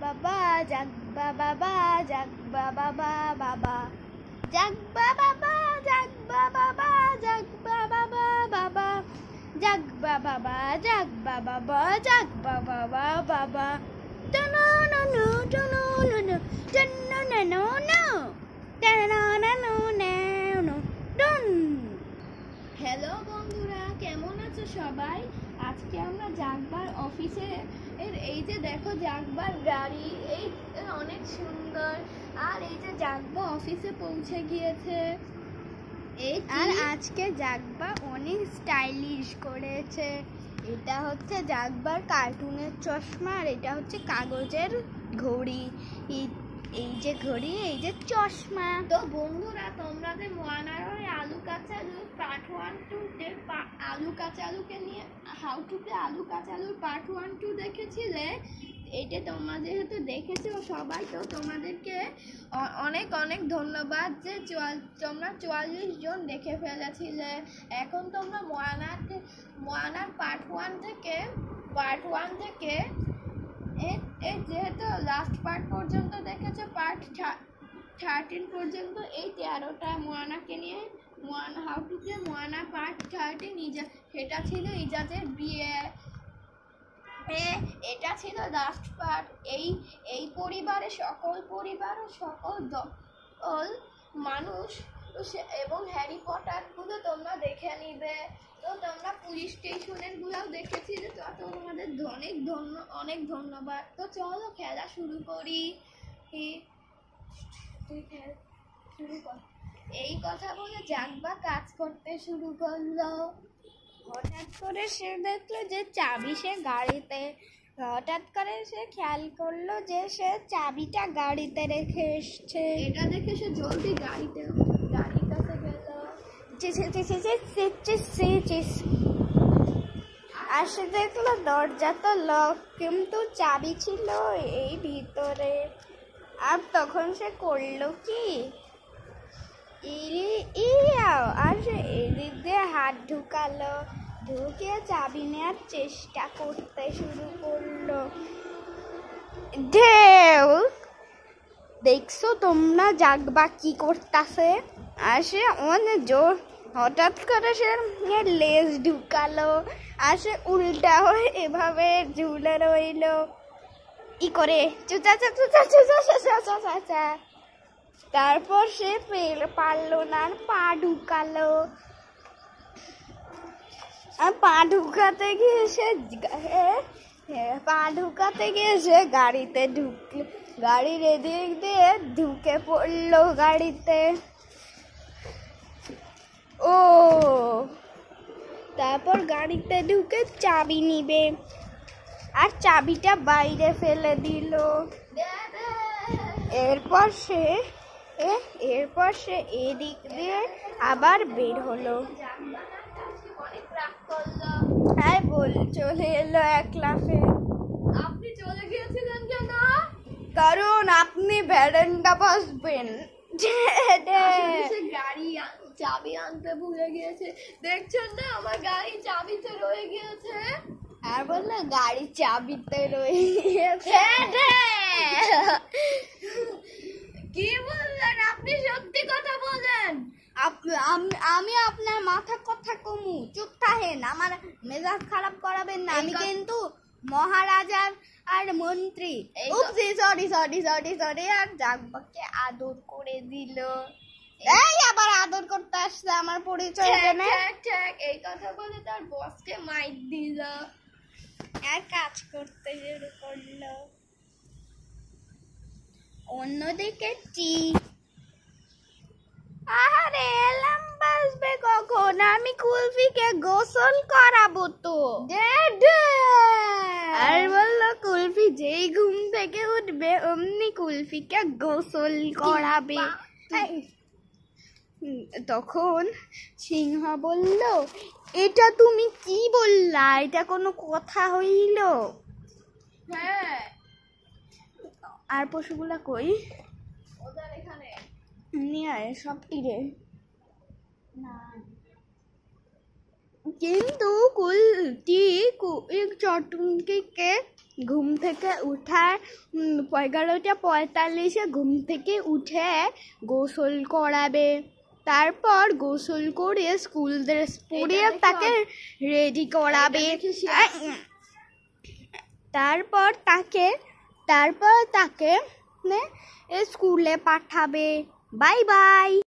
বাবা জাগবা বাবা জাগবা বাবা বাবা জাগবা বাবা জাগবা বাবা জাগবা বাবা বাবা জাগবা বাবা জাগবা বাবা জাগবা বাবা বাবা টনো ননো টনো ননো টনো ননো নো টনো ননো নো টন। হ্যালো বন্ধুরা, কেমন আছো সবাই? আজকে আমরা জাগবার অফিসে এই যে দেখো জাগবার গাড়ি, এই অনেক সুন্দর। আর এই যে জাগবা অফিসে পৌঁছে গিয়েছে। আর আজকে জাগবা অনেক স্টাইলিশ করেছে। এটা হচ্ছে জাগবার কার্টুনের চশমা, আর এটা হচ্ছে কাগজের ঘড়ি। এই যে ঘড়ি, এই যে চশমা। তো বন্ধুরা, তোমরা যে মোয়ানার ওই আলু কাঁচালু পার্ট 1-2 আলু কাঁচালুকে নিয়ে হাউ টু প্লে আলু কাঁচালুর পার্ট 1-2 দেখেছিলে, এটা তোমরা যেহেতু দেখেছো সবাই, তো তোমাদেরকে অনেক অনেক ধন্যবাদ যে তোমরা 44 জন দেখে ফেলেছিলে। এখন তোমরা মোয়ানার পার্ট 1 থেকে যেহেতু লাস্ট পার্ট পর্যন্ত দেখেছো, পার্ট 13 পর্যন্ত, এই 13টা মোয়ানাকে নিয়ে how to play Moana part 13 সেটা ছিল ইজাজের বিয়ে। এটা ছিল লাস্ট পার্ট। এই পরিবারে সকল মানুষ এবং হ্যারি পটার গুলো তোমরা দেখে নিবে। তো তোমরা পুলিশ স্টেশনের গুলাও দেখেছিলে, তো তোমাদের অনেক ধন্যবাদ। তো চলো খেলা শুরু করি। শুরু কর। এই কথা বলে জাগবা কাজ করতে শুরু করলো। হঠাৎ করে সে দেখলো যে চাবি সে গাড়িতে। হঠাৎ করে সে খেয়াল করলো যে সে চাবিটা গাড়িতে রেখে এসছে। এটা দেখে সে জলদি গাড়ির কাছে গেল। আর সে দেখলো দরজা তো লক, কিন্তু চাবি ছিল এই ভিতরে। আর তখন সে করলো কি, আর সে এদিক দিয়ে হাত ঢুকালো, ঢুকে চাবি নেওয়ার চেষ্টা করতে শুরু করলো। দেখছো তোমরা জাগবা কি করতেছে? আর সে অনেক জোর হঠাৎ করে সে লেজ ঢুকালো, আর সে উল্টা হয়ে এভাবে ঝুলে রইলো ই করে চুচা চুচা চুচা চুচা চুচা। তারপর সে পারলো না, আর পা ঢুকালো। আর পা ঢুকাতে গিয়ে সে গাড়িতে ঢুকলো। গাড়ির এদিক দিয়ে ঢুকে পড়লো গাড়িতে। ও তারপর গাড়িতে ঢুকে চাবি নিবে, আর চাবিটা বাইরে ফেলে দিল। এরপর সে এদিক দিয়ে আবার বের হলো। হ্যাঁ চলে এলো এক লাফে। আপনি চলে গিয়েছিলেন কেন? কারণ আপনি ভ্যারেন্ডা বসবেন। গাড়ি চাবি আনতে ভুলে গিয়েছে। দেখছেন না, আমার গাড়ি চাবিতে রয়ে গিয়েছে। আর বললো গাড়ি চাবিতে রয়ে গিয়েছে। কি বললেন? আপনি সত্যি কথা বলেন। আমি আপনার মাথা কথা কমু, চুপ থাকেন, আমার মেজাজ খারাপ করাবেন না। আমি কিন্তু মহারাজার আর মন্ত্রী। সরি। আর জাগবাকে আদর করে দিল। এই আবার আদর করতে আসছে আমার পরিচয় জেনে। ঠিক এই কথা বলে তার বসকে মাইর দিল, আর কাজ করতে শুরু করলো। অন্যদিকে আরে এলাম বাজবে কখন? আমি কুলফিকে গোসল করাবো তো। আর বললো কুলফি যেই ঘুম থেকে উঠবে অমনি কুলফিকে গোসল করাবে। তখন সিংহ বলল, এটা তুমি কি বললা? এটা কোনো কথা হইল? হ্যাঁ। আর পশুগুলা কই? ওদের এখানে নিয়ে সব তীরে না, কিন্তু চটুনকিকে ঘুম থেকে উঠার 11:45 ঘুম থেকে উঠে গোসল করাবে। তারপর গোসল করে স্কুল ড্রেস পরিয়ে তাকে রেডি করাবে। তারপর তাকে স্কুলে পাঠাবে। Bye bye.